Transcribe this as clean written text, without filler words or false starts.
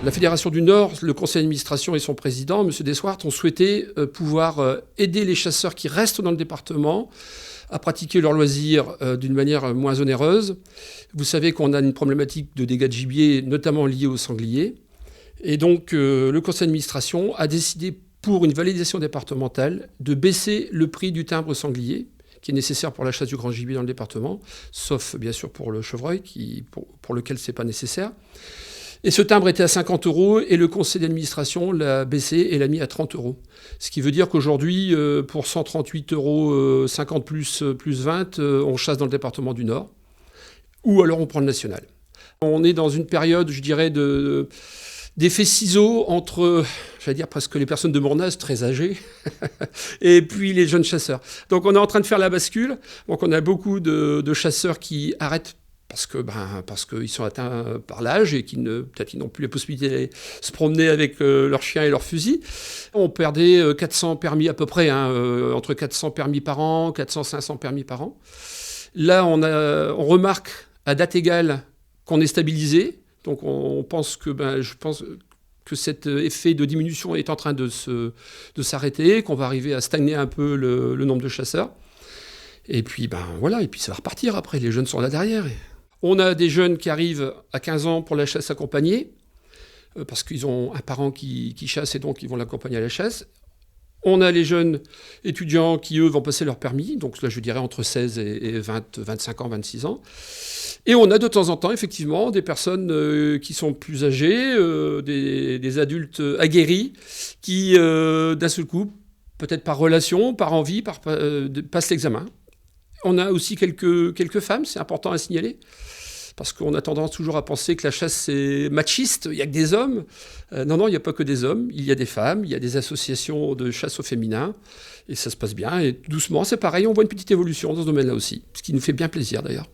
La Fédération du Nord, le conseil d'administration et son président, M. Deswart, ont souhaité pouvoir aider les chasseurs qui restent dans le département à pratiquer leurs loisirs d'une manière moins onéreuse. Vous savez qu'on a une problématique de dégâts de gibier, notamment liés aux sangliers. Et donc, le conseil d'administration a décidé, pour une validation départementale, de baisser le prix du timbre sanglier, qui est nécessaire pour la chasse du grand gibier dans le département, sauf bien sûr pour le chevreuil, pour lequel ce n'est pas nécessaire. Et ce timbre était à 50 € et le conseil d'administration l'a baissé et l'a mis à 30 €. Ce qui veut dire qu'aujourd'hui, pour 138 € 50 plus 20, on chasse dans le département du Nord. Ou alors on prend le national. On est dans une période, je dirais, d'effet ciseaux entre, j'allais dire presque les personnes de mon âge, très âgées, et puis les jeunes chasseurs. Donc on est en train de faire la bascule. Donc on a beaucoup de chasseurs qui arrêtent parce qu'ils sont atteints par l'âge et peut-être qu'ils n'ont plus la possibilité de se promener avec leurs chiens et leurs fusils. On perdait 400 permis à peu près, entre 400 permis par an, 400-500 permis par an. Là, on remarque à date égale qu'on est stabilisé. Donc je pense que cet effet de diminution est en train de s'arrêter, qu'on va arriver à stagner un peu le nombre de chasseurs. Et puis voilà, et puis ça va repartir après, les jeunes sont là derrière. On a des jeunes qui arrivent à 15 ans pour la chasse accompagnée, parce qu'ils ont un parent qui chasse et donc ils vont l'accompagner à la chasse. On a les jeunes étudiants qui, eux, vont passer leur permis, donc là je dirais entre 16 et 20, 25 ans, 26 ans. Et on a de temps en temps, effectivement, des personnes qui sont plus âgées, des adultes aguerris, qui, d'un seul coup, peut-être par relation, par envie, passent l'examen. On a aussi quelques femmes, c'est important à signaler, parce qu'on a tendance toujours à penser que la chasse, c'est machiste, il n'y a que des hommes. Non, il n'y a pas que des hommes, il y a des femmes, il y a des associations de chasse au féminin, et ça se passe bien. Et doucement, c'est pareil, on voit une petite évolution dans ce domaine-là aussi, ce qui nous fait bien plaisir d'ailleurs.